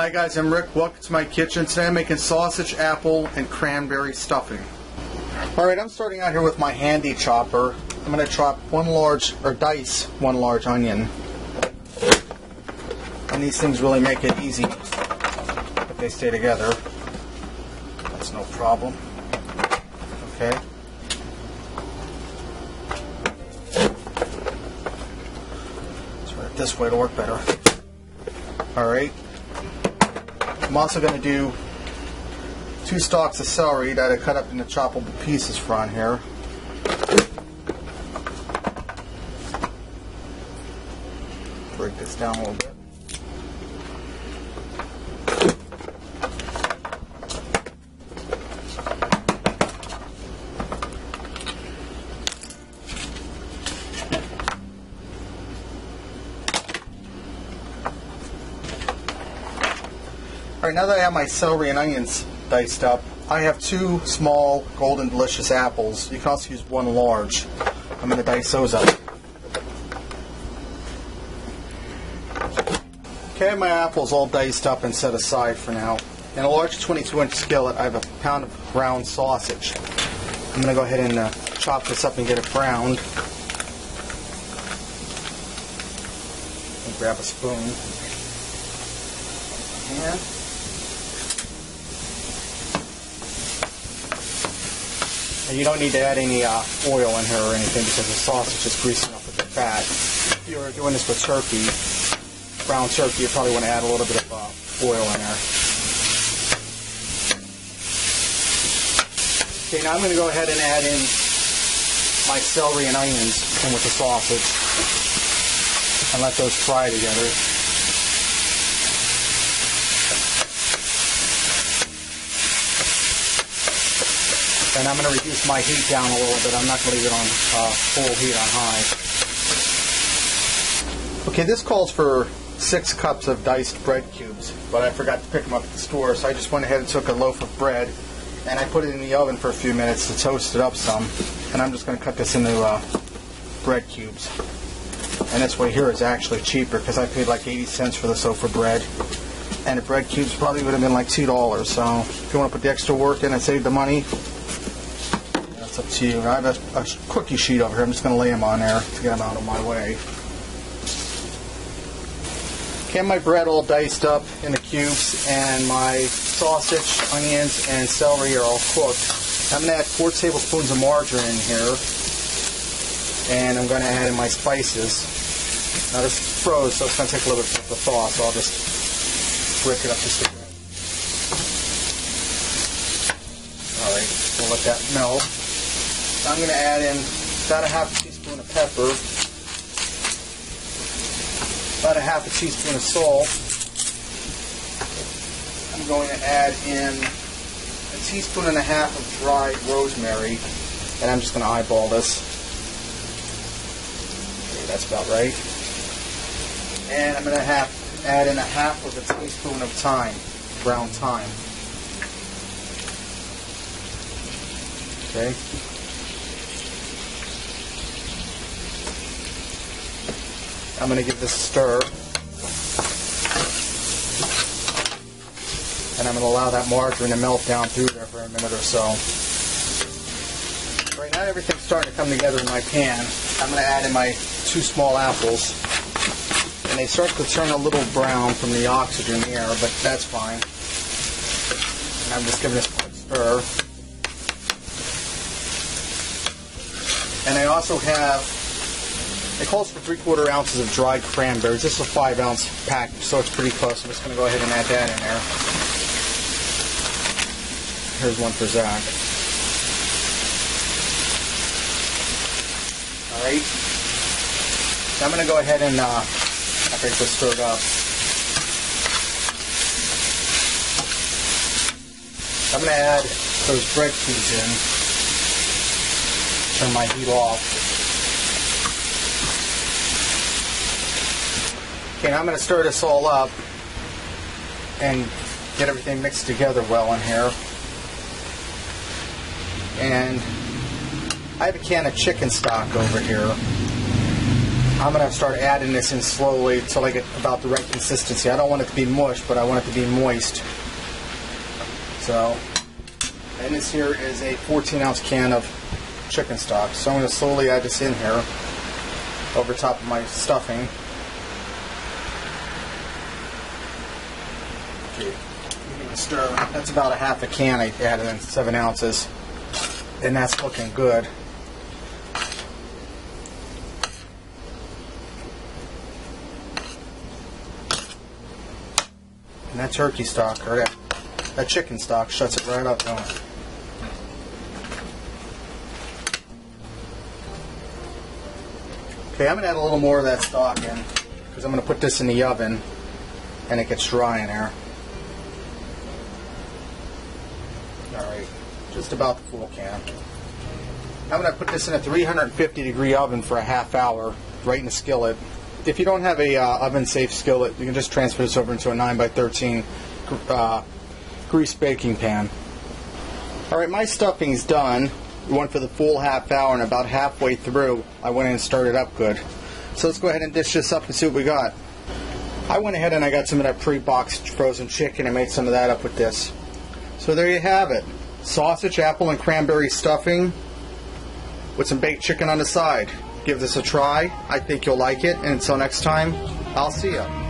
Hi guys, I'm Rick. Welcome to my kitchen. Today I'm making sausage, apple, and cranberry stuffing. Alright, I'm starting out here with my handy chopper. I'm going to chop dice one large onion. And these things really make it easy if they stay together. That's no problem. Okay. Let's run it this way to work better. Alright. I'm also going to do 2 stalks of celery that I cut up into choppable pieces from here. Break this down a little bit. Alright, now that I have my celery and onions diced up, I have 2 small golden delicious apples. You can also use 1 large. I'm going to dice those up. Okay, I have my apples all diced up and set aside for now. In a large 22-inch skillet, I have a pound of ground sausage. I'm going to go ahead and chop this up and get it browned. And grab a spoon. And you don't need to add any oil in here or anything because the sausage is greasing up with the fat. If you're doing this with turkey, ground turkey, you probably want to add a little bit of oil in there. Okay, now I'm going to go ahead and add in my celery and onions in with the sausage and let those fry together. And I'm going to reduce my heat down a little bit. I'm not going to leave it on full heat on high. Okay, this calls for 6 cups of diced bread cubes, but I forgot to pick them up at the store, so I just went ahead and took a loaf of bread and I put it in the oven for a few minutes to toast it up some. And I'm just going to cut this into bread cubes. And this way here is actually cheaper because I paid like 80 cents for this loaf of bread. And the bread cubes probably would have been like $2. So if you want to put the extra work in and save the money, it's up to you. I have a cookie sheet over here. I'm just going to lay them on there to get them out of my way. Okay, my bread all diced up in the cubes, and my sausage, onions, and celery are all cooked. I'm going to add 4 tablespoons of margarine in here, and I'm going to add in my spices. Now this is froze, so it's going to take a little bit to thaw, so I'll just break it up just a bit. Alright, we'll let that melt. I'm going to add in about a half a teaspoon of pepper, about a half a teaspoon of salt. I'm going to add in a teaspoon and a half of dried rosemary, and I'm just going to eyeball this. Okay, that's about right. And I'm going to add in a half of a teaspoon of thyme, ground thyme. Okay. I'm going to give this a stir, and I'm going to allow that margarine to melt down through there for a minute or so. Right now everything's starting to come together in my pan. I'm going to add in my 2 small apples, and they start to turn a little brown from the oxygen in the air, but that's fine. And I'm just giving this a quick stir. And I also have, it calls for 3/4 ounces of dried cranberries. This is a 5-ounce package, so it's pretty close. I'm just going to go ahead and add that in there. Here's one for Zach. Alright. Now I'm going to go ahead and, after I get this stirred up, I'm going to add those bread cubes in. Turn my heat off. Okay, now I'm going to stir this all up and get everything mixed together well in here. And I have a can of chicken stock over here. I'm going to start adding this in slowly until I get about the right consistency. I don't want it to be mush, but I want it to be moist. So, and this here is a 14-ounce can of chicken stock. So I'm going to slowly add this in here over top of my stuffing. Okay, give me a stir. That's about a half a can I added in, 7 ounces. And that's looking good. And that turkey stock, or that chicken stock, shuts it right up, don't it? Okay, I'm going to add a little more of that stock in, because I'm going to put this in the oven, and it gets dry in there. Alright, just about the full can. I'm going to put this in a 350-degree oven for a half hour, right in the skillet. If you don't have a oven-safe skillet, you can just transfer this over into a 9x13 grease baking pan. Alright, my stuffing's done. We went for the full half hour, and about halfway through, I went in and stirred it up good. So let's go ahead and dish this up and see what we got. I went ahead and I got some of that pre-boxed frozen chicken and made some of that up with this. So there you have it. Sausage, apple, and cranberry stuffing with some baked chicken on the side. Give this a try. I think you'll like it. And until next time, I'll see ya.